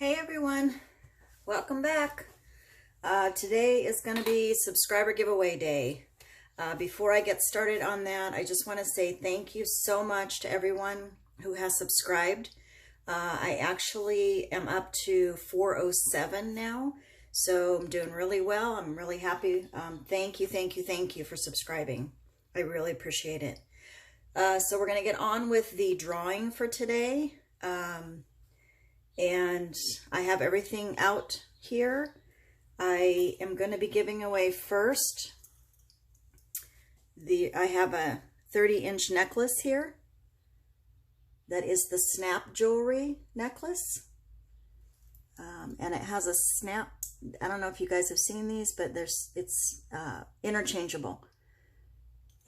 Hey everyone, welcome back. Today is going to be subscriber giveaway day. Before I get started on that, I just want to say thank you so much to everyone who has subscribed. I actually am up to 407 now, so I'm doing really well. I'm really happy. Thank you for subscribing. I really appreciate it. So we're going to get on with the drawing for today. And I have everything out here. I am going to be giving away first. I have a 30-inch necklace here. That is the snap jewelry necklace. And it has a snap. I don't know if you guys have seen these, but it's interchangeable.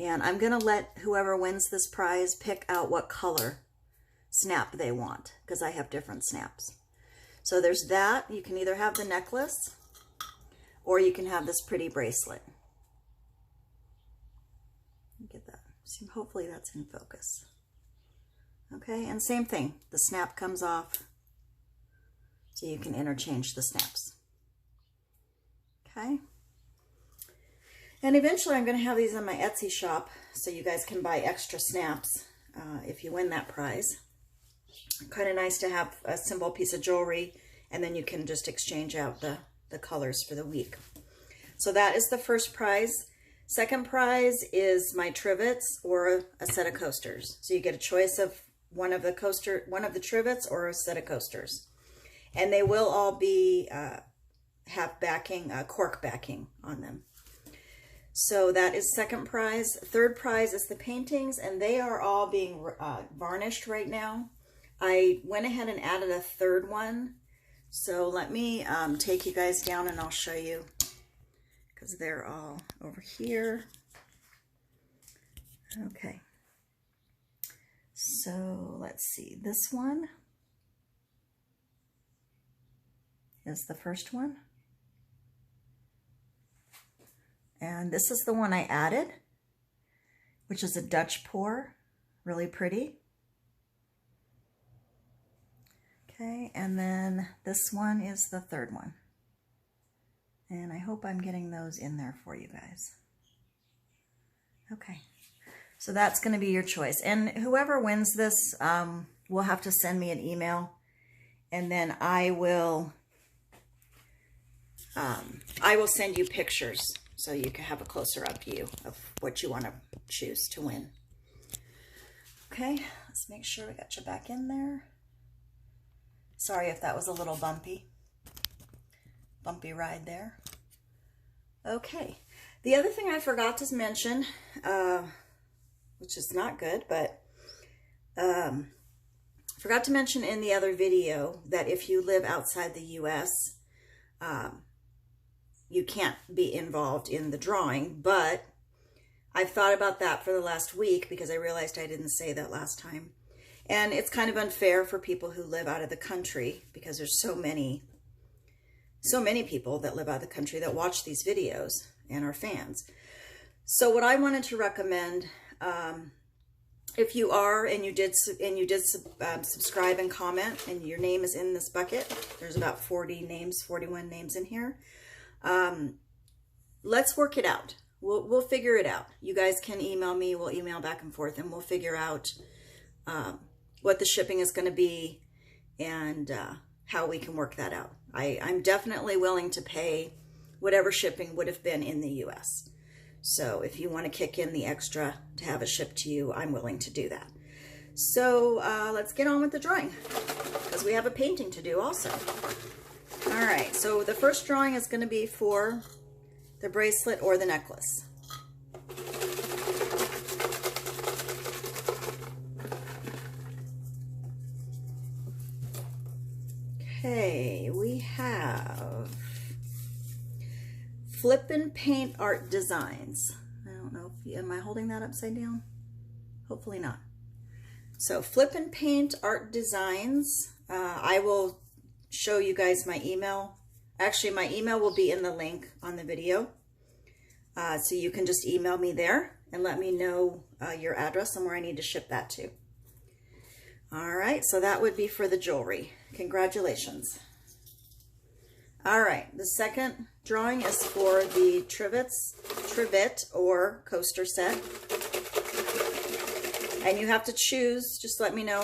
And I'm going to let whoever wins this prize pick out what color snap they want, because I have different snaps. So there's that. You can either have the necklace or you can have this pretty bracelet. Get that. See, hopefully that's in focus. Okay, and same thing. The snap comes off, so you can interchange the snaps. Okay. And eventually I'm going to have these on my Etsy shop, so you guys can buy extra snaps if you win that prize. Kind of nice to have a simple piece of jewelry, and then you can just exchange out the colors for the week. So that is the first prize. Second prize is my trivets or a set of coasters. So you get a choice of one of the trivets or a set of coasters, and they will all be have backing, cork backing on them. So that is second prize. Third prize is the paintings, and they are all being varnished right now. I went ahead and added a third one. So let me take you guys down and I'll show you, because they're all over here. Okay. So let's see. This one is the first one. And this is the one I added, which is a Dutch pour. Really pretty. Okay, and then this one is the third one. And I hope I'm getting those in there for you guys. Okay, so that's going to be your choice. And whoever wins this will have to send me an email, and then I will send you pictures so you can have a closer up view of what you want to choose to win. Okay, let's make sure we got you back in there. Sorry if that was a little bumpy ride there. Okay, the other thing I forgot to mention, which is not good, but forgot to mention in the other video that if you live outside the US, you can't be involved in the drawing, but I've thought about that for the last week because I realized I didn't say that last time. And it's kind of unfair for people who live out of the country, because there's so many people that live out of the country that watch these videos and are fans. So what I wanted to recommend, if you are and you did subscribe and comment, and your name is in this bucket, there's about 41 names in here. Let's work it out. We'll figure it out. You guys can email me. We'll email back and forth, and we'll figure out what the shipping is going to be and how we can work that out. I'm definitely willing to pay whatever shipping would have been in the US. So if you want to kick in the extra to have it shipped to you, I'm willing to do that. So let's get on with the drawing, because we have a painting to do also. All right, so the first drawing is going to be for the bracelet or the necklace. Okay, we have Flip and Paint Art Designs. I don't know if am I holding that upside down? Hopefully not. So Flip and Paint Art Designs. I will show you guys my email. Actually, my email will be in the link on the video. So you can just email me there and let me know your address and where I need to ship that to. All right, so that would be for the jewelry. Congratulations. All right, the second drawing is for the trivet or coaster set. And you have to choose, just let me know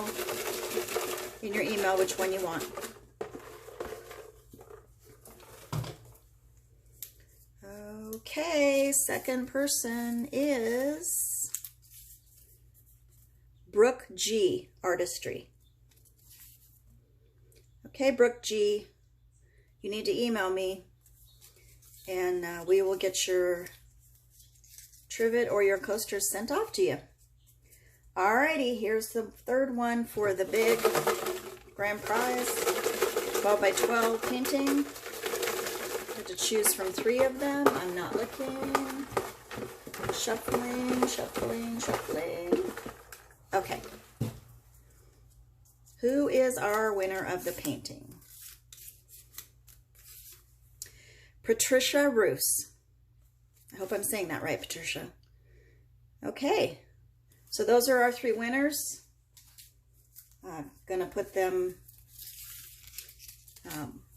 in your email which one you want. Okay, second person is Brooke G. Artistry. Okay, Brooke G., you need to email me, and we will get your trivet or your coasters sent off to you. Alrighty, here's the third one for the big grand prize, 12 by 12 painting. You have to choose from 3 of them. I'm not looking. Shuffling, shuffling, shuffling. Okay. Who is our winner of the painting? Patricia Roos. I hope I'm saying that right, Patricia. Okay, so those are our 3 winners. I'm gonna put them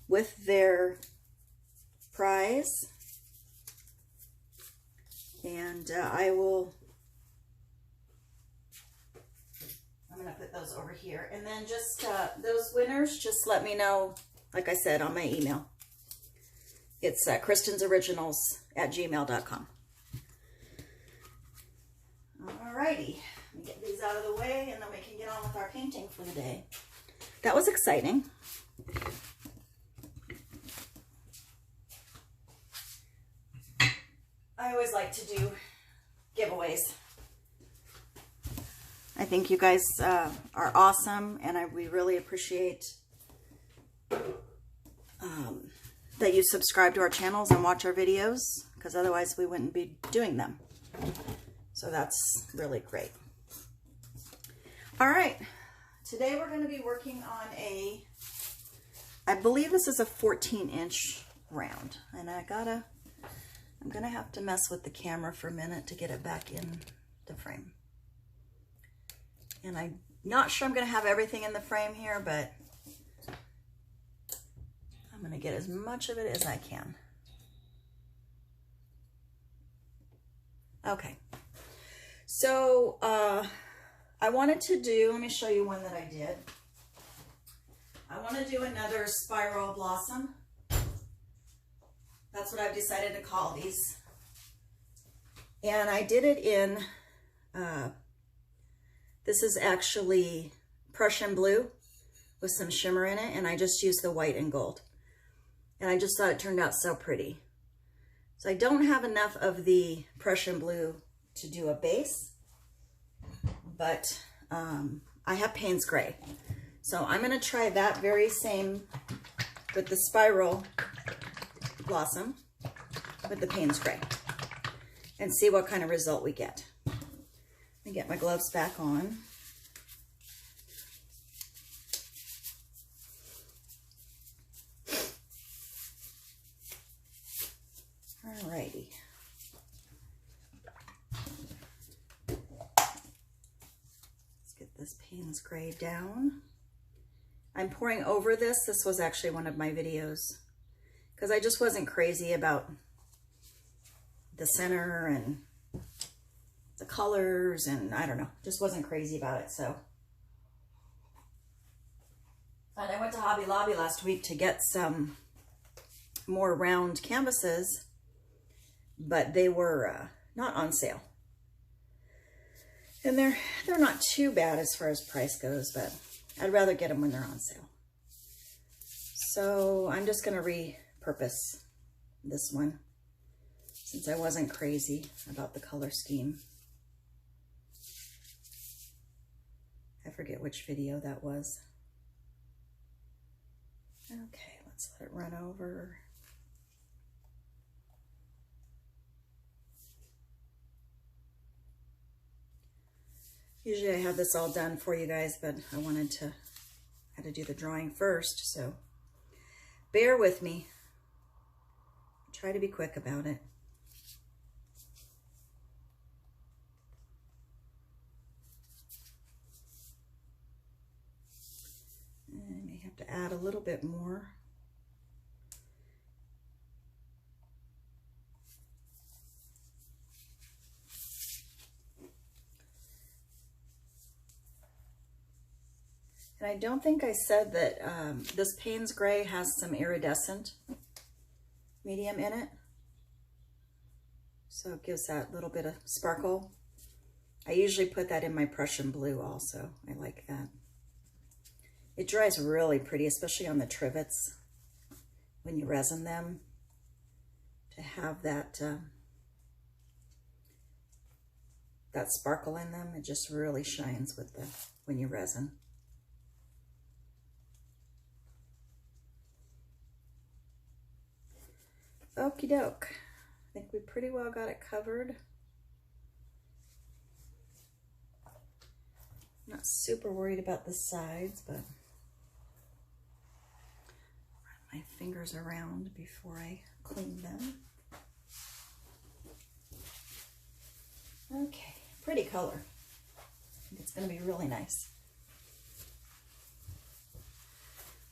with their prize, and I'm gonna put those over here, and then just those winners, just let me know, like I said, on my email. It's Kristinsoriginals@gmail.com. Alrighty, let me get these out of the way, and then we can get on with our painting for the day. That was exciting. I always like to do giveaways. I think you guys are awesome, and we really appreciate that you subscribe to our channels and watch our videos, because otherwise we wouldn't be doing them. So that's really great. All right, today we're going to be working on I believe this is a 14-inch round, and I'm gonna have to mess with the camera for a minute to get it back in the frame. And I'm not sure I'm going to have everything in the frame here, but I'm going to get as much of it as I can. Okay. So, I wanted to do, let me show you one that I did. I want to do another spiral blossom. That's what I've decided to call these. And I did it in, this is actually Prussian blue with some shimmer in it, and I just used the white and gold. And I just thought it turned out so pretty. So I don't have enough of the Prussian blue to do a base, but I have Paynes gray. So I'm going to try that very same with the spiral blossom with the Paynes gray and see what kind of result we get. Let me get my gloves back on. Alrighty. Let's get this Paynes gray down. I'm pouring over this. This was actually one of my videos because I just wasn't crazy about the center and the colors, and I don't know, just wasn't crazy about it. So, and I went to Hobby Lobby last week to get some more round canvases, but they were not on sale. And they're not too bad as far as price goes, but I'd rather get them when they're on sale. So I'm just going to repurpose this one since I wasn't crazy about the color scheme. I forget which video that was. Okay, let's let it run over. Usually I have this all done for you guys, but I had to do the drawing first, so bear with me. Try to be quick about it. And I may have to add a little bit more And I don't think I said that this Paynes Gray has some iridescent medium in it. So it gives that little bit of sparkle. I usually put that in my Prussian blue also. I like that. It dries really pretty, especially on the trivets when you resin them, to have that that sparkle in them. It just really shines with the when you resin. Okie doke. I think we pretty well got it covered. Not super worried about the sides, but run my fingers around before I clean them. Okay, pretty color. I think it's going to be really nice.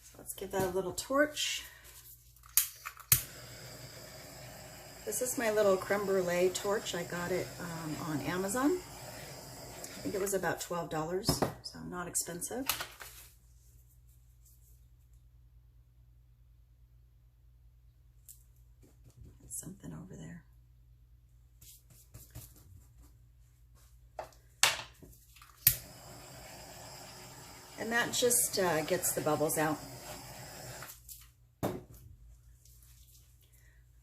So let's give that a little torch. This is my little creme brulee torch. I got it on Amazon. I think it was about $12, so not expensive. There's something over there. And that just gets the bubbles out.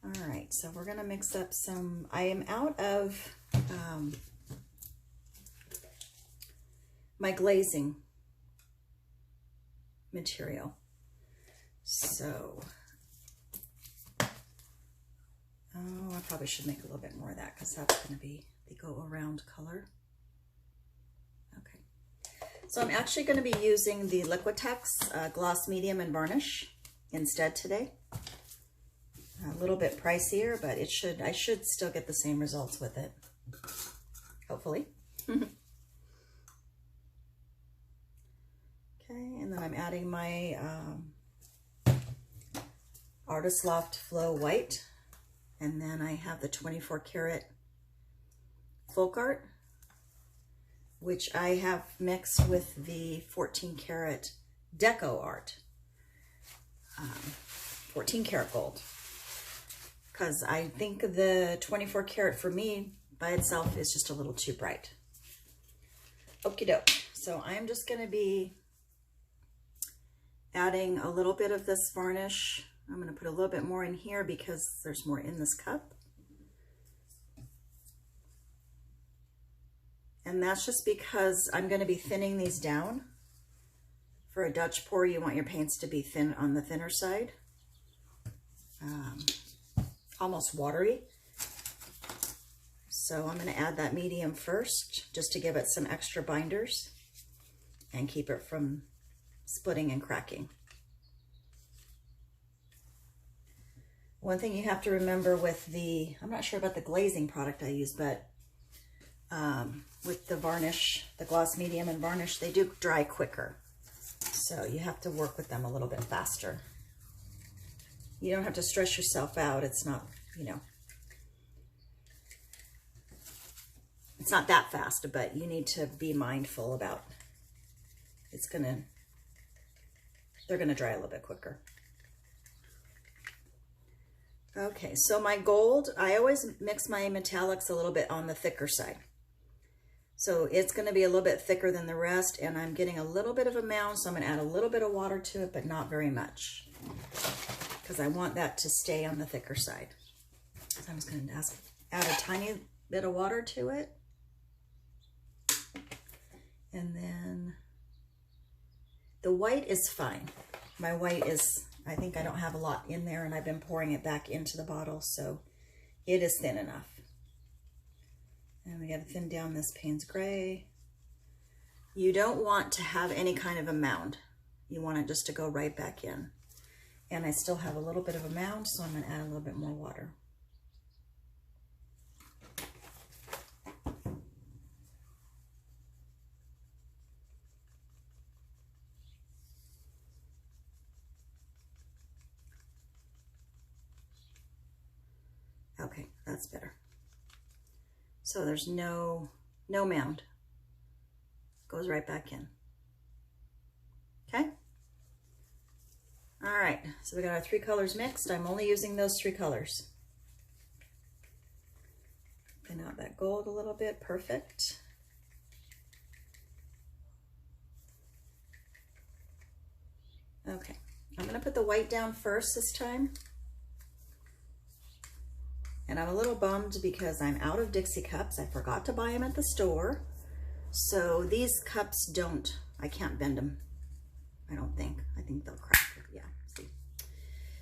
All right, so we're gonna mix up some, I am out of my glazing material. So, I probably should make a little bit more of that because that's gonna be the go around color. Okay, so I'm actually gonna be using the Liquitex gloss medium and varnish instead today. A little bit pricier, but it should, I should still get the same results with it, hopefully. Okay, and then I'm adding my Artist Loft Flow White, and then I have the 24 karat folkart, which I have mixed with the 14 karat Deco art, 14 karat gold. Because I think the 24 karat for me by itself is just a little too bright. Okie doke. So I'm just going to be adding a little bit of this varnish. I'm going to put a little bit more in here because there's more in this cup. And that's just because I'm going to be thinning these down. For a Dutch pour, you want your paints to be thin on the thinner side. Almost watery. So I'm going to add that medium first just to give it some extra binders and keep it from splitting and cracking. One thing you have to remember with the, I'm not sure about the glazing product I use, but with the varnish, the gloss medium and varnish, they do dry quicker. So you have to work with them a little bit faster. You don't have to stress yourself out. It's not, you know, it's not that fast, but you need to be mindful about they're gonna dry a little bit quicker. Okay, so my gold, I always mix my metallics a little bit on the thicker side. So it's gonna be a little bit thicker than the rest, and I'm getting a little bit of a mound, so I'm gonna add a little bit of water to it, but not very much, because I want that to stay on the thicker side. So I'm just going to add a tiny bit of water to it. And then the white is fine. My white is, I think I don't have a lot in there, and I've been pouring it back into the bottle, so it is thin enough. And we got to thin down this Paynes Gray. You don't want to have any kind of a mound. You want it just to go right back in. And I still have a little bit of a mound, so I'm going to add a little bit more water. Okay, that's better. So there's no mound. Goes right back in. right, so we got our 3 colors mixed. I'm only using those 3 colors. Thin out that gold a little bit, perfect. Okay, I'm gonna put the white down first this time. And I'm a little bummed because I'm out of Dixie cups. I forgot to buy them at the store. So these cups don't, I can't bend them. I don't think. I think they'll crack. Yeah, see.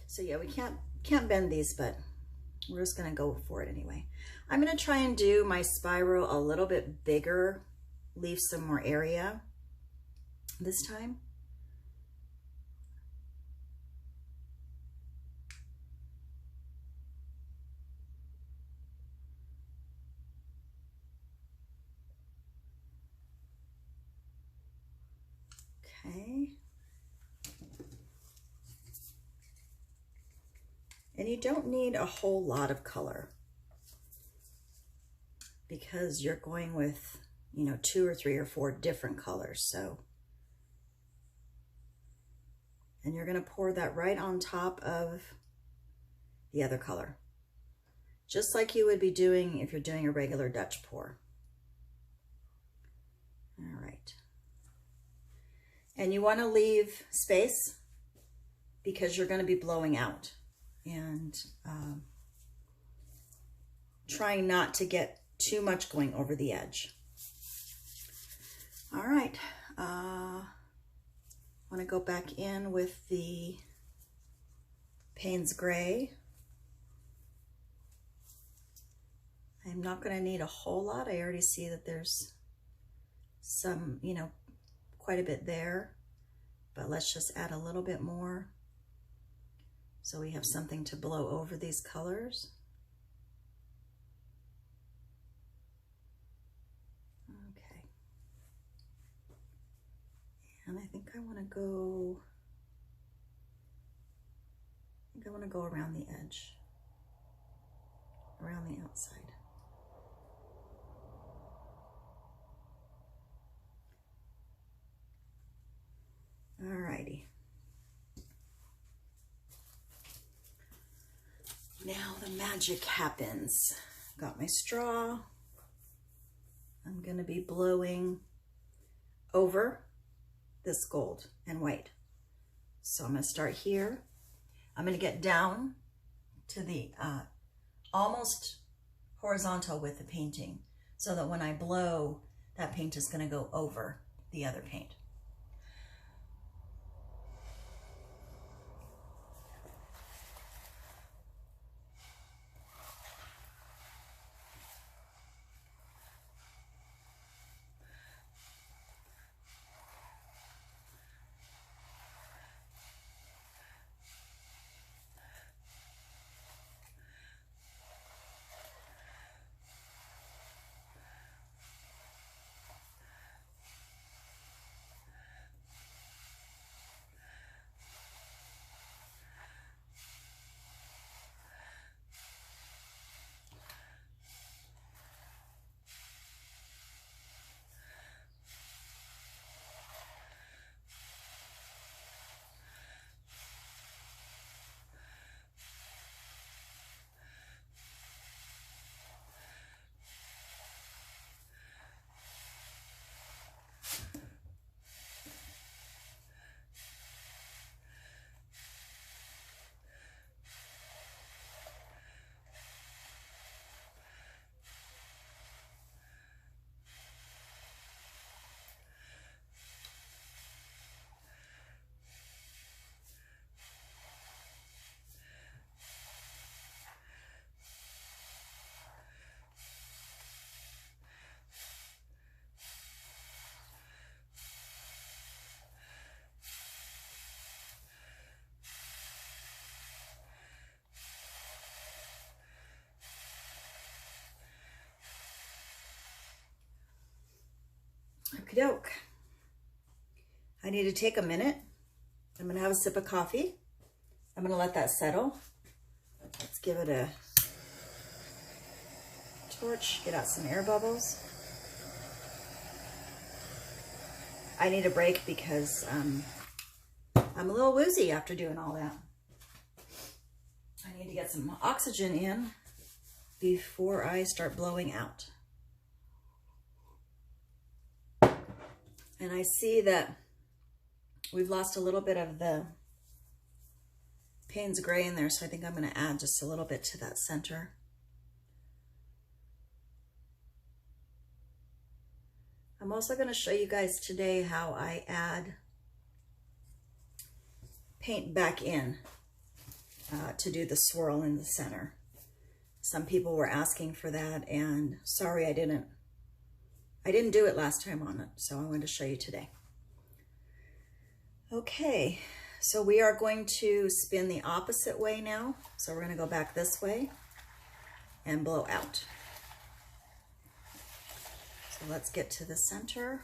So yeah, we can't bend these, but we're just gonna go for it anyway. I'm gonna try and do my spiral a little bit bigger, leave some more area this time. Okay. And you don't need a whole lot of color because you're going with, you know, 2 or 3 or 4 different colors. So, and you're going to pour that right on top of the other color, just like you would be doing if you're doing a regular Dutch pour. All right. And you want to leave space because you're going to be blowing out, and trying not to get too much going over the edge. All right, I want to go back in with the Paynes Gray. I'm not going to need a whole lot. I already see that there's some, you know, quite a bit there, but let's just add a little bit more so we have something to blow over these colors. Okay. And I think I want to go, around the edge, around the outside. Alrighty. Now the magic happens. Got my straw. I'm going to be blowing over this gold and white. So I'm going to start here. I'm going to get down to the almost horizontal with the painting so that when I blow, that paint is going to go over the other paint. Okie doke. I need to take a minute. I'm going to have a sip of coffee. I'm going to let that settle. Let's give it a torch, get out some air bubbles. I need a break because I'm a little woozy after doing all that. I need to get some oxygen in before I start blowing out. And I see that we've lost a little bit of the Paynes gray in there, so I think I'm going to add just a little bit to that center. I'm also going to show you guys today how I add paint back in to do the swirl in the center. Some people were asking for that, and sorry I didn't do it last time on it, so I wanted to show you today. Okay, so we are going to spin the opposite way now. So we're going to go back this way and blow out. So let's get to the center.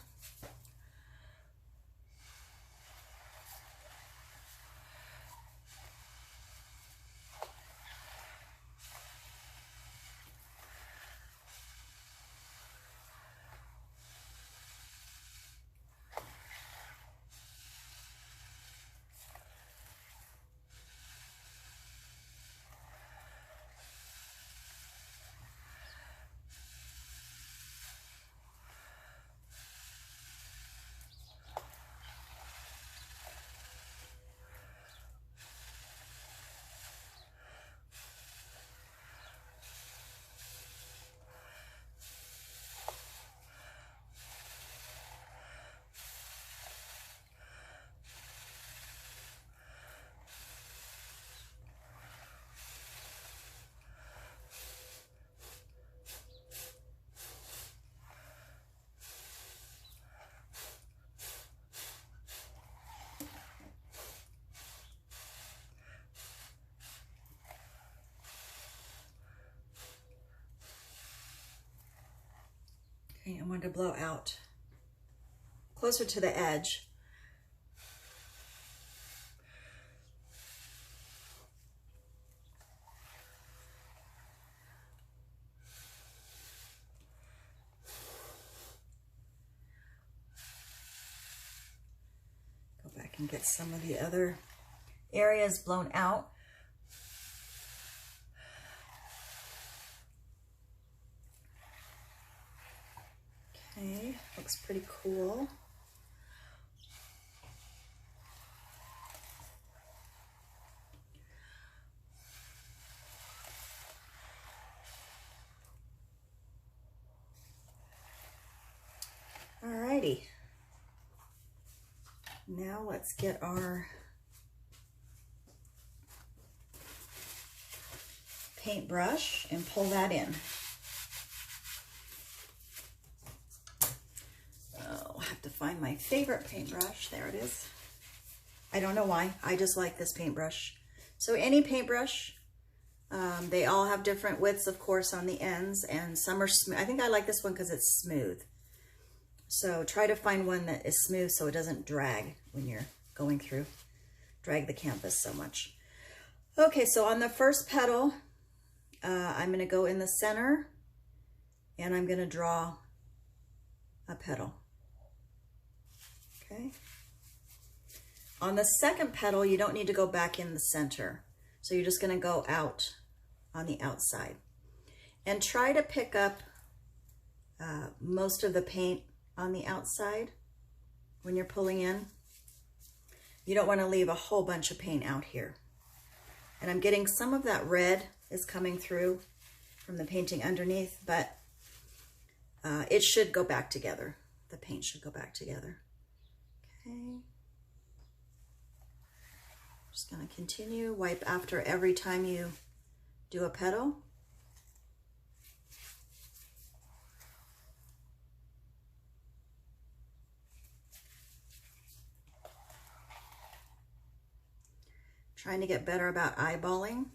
Okay, I want to blow out closer to the edge. Go back and get some of the other areas blown out. Okay, looks pretty cool. Alrighty. Now let's get our paintbrush and pull that in. To find my favorite paintbrush. There it is. I don't know why. I just like this paintbrush. So any paintbrush, they all have different widths, of course, on the ends, and some are smooth. I think I like this one because it's smooth. So try to find one that is smooth so it doesn't drag when you're going through, drag the canvas so much. Okay, so on the first petal, I'm going to go in the center and I'm going to draw a petal. Okay. On the second petal, you don't need to go back in the center. So you're just going to go out on the outside. And try to pick up most of the paint on the outside when you're pulling in. You don't want to leave a whole bunch of paint out here. And I'm getting some of that red is coming through from the painting underneath, but it should go back together. The paint should go back together. Okay. Just going to continue. Wipe after every time you do a petal. Trying to get better about eyeballing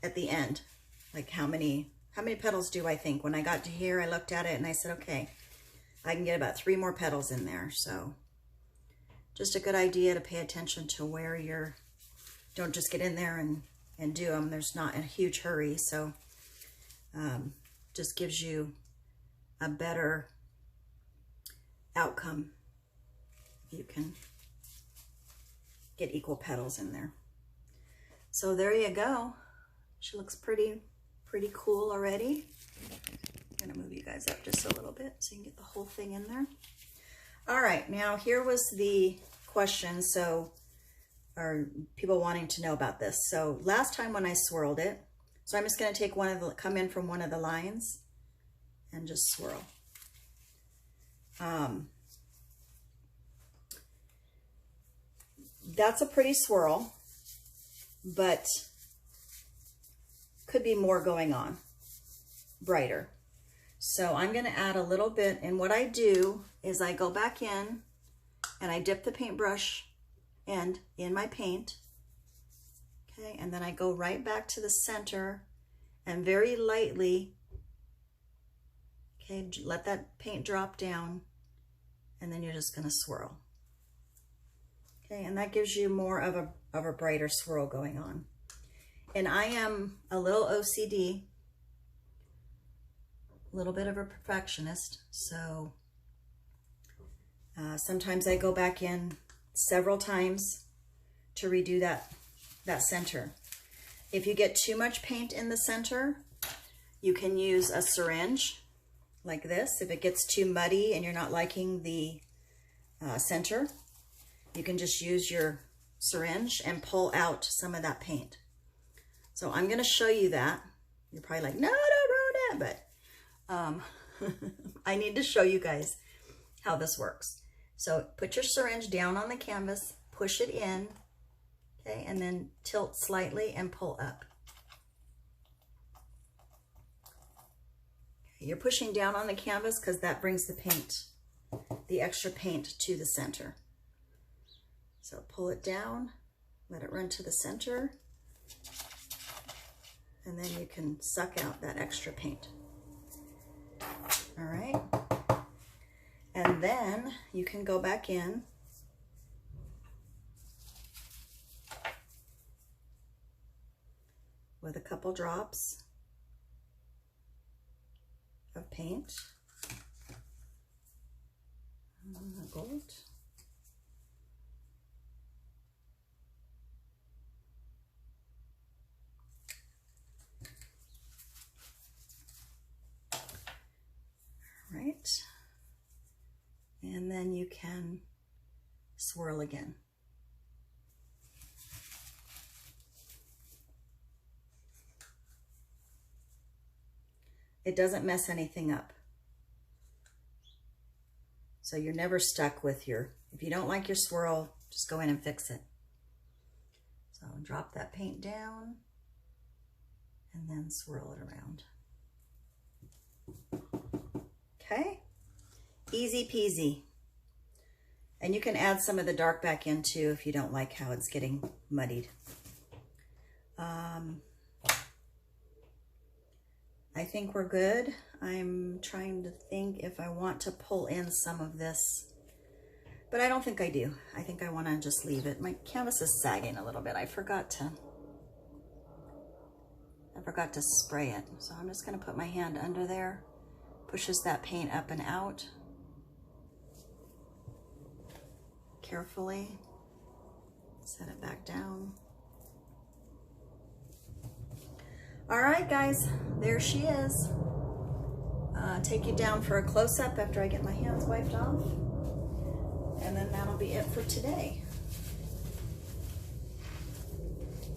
at the end. Like how many petals do I think? When I got to here, I looked at it and I said, okay, I can get about 3 more petals in there. So just a good idea to pay attention to where you're, don't just get in there and do them. There's not a huge hurry. So just gives you a better outcome you can get equal petals in there. So there you go. She looks pretty cool already. I'm gonna move you guys up just a little bit so you can get the whole thing in there. All right, now here was the question. So, or people wanting to know about this. So last time when I swirled it, so I'm just gonna take come in from one of the lines and just swirl. That's a pretty swirl, but could be more going on, brighter. So I'm going to add a little bit, and what I do is I go back in and I dip the paintbrush end in my paint, okay, and then I go right back to the center and very lightly, okay, let that paint drop down, and then you're just going to swirl. Okay, and that gives you more of a brighter swirl going on. And I am a little OCD, a little bit of a perfectionist, so sometimes I go back in several times to redo that center. If you get too much paint in the center, you can use a syringe like this. If it gets too muddy and you're not liking the center, you can just use your syringe and pull out some of that paint. So I'm going to show you that. You're probably like, no, don't ruin it, but I need to show you guys how this works. So put your syringe down on the canvas, push it in, okay, and then tilt slightly and pull up. Okay, you're pushing down on the canvas because that brings the paint, the extra paint, to the center. So pull it down, let it run to the center, and then you can suck out that extra paint. All right. And then you can go back in with a couple drops of paint, gold. Right, and then you can swirl again. It doesn't mess anything up. So you're never stuck with if you don't like your swirl, just go in and fix it. So drop that paint down and then swirl it around. Okay, easy peasy. And you can add some of the dark back in too if you don't like how it's getting muddied. I think we're good. I'm trying to think if I want to pull in some of this, but I don't think I do. I think I want to just leave it. My canvas is sagging a little bit. I forgot to spray it. So I'm just going to put my hand under there. Pushes that paint up and out carefully. Set it back down. All right, guys, there she is. Take you down for a close-up after I get my hands wiped off, and then that'll be it for today.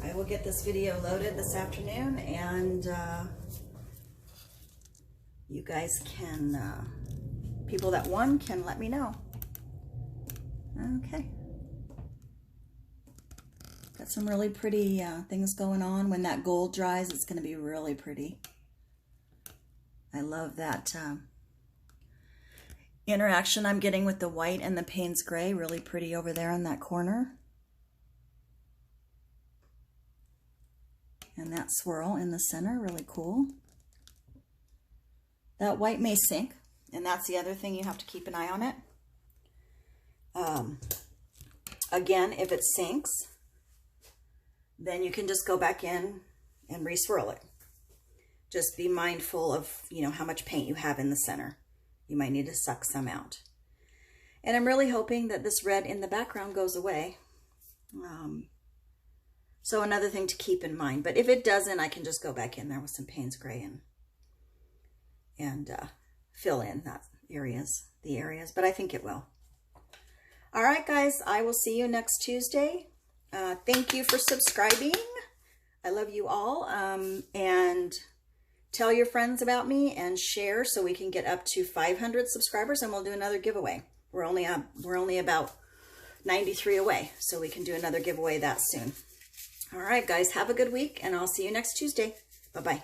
I will get this video loaded this afternoon, and you guys can, people that won can let me know. Okay. Got some really pretty things going on. When that gold dries, it's going to be really pretty. I love that interaction I'm getting with the white and the Paynes gray. Really pretty over there in that corner. And that swirl in the center, really cool. That white may sink, and that's the other thing, you have to keep an eye on it. Again, if it sinks, then you can just go back in and re-swirl it. Just be mindful of, how much paint you have in the center. You might need to suck some out. And I'm really hoping that this red in the background goes away. So another thing to keep in mind. But if it doesn't, I can just go back in there with some Payne's Gray and fill in the areas. But I think it will. All right, guys, I will see you next Tuesday. Thank you for subscribing. I love you all. And tell your friends about me and share so we can get up to 500 subscribers and we'll do another giveaway. We're only about 93 away, so we can do another giveaway that soon. All right, guys, have a good week, and I'll see you next Tuesday. Bye-bye.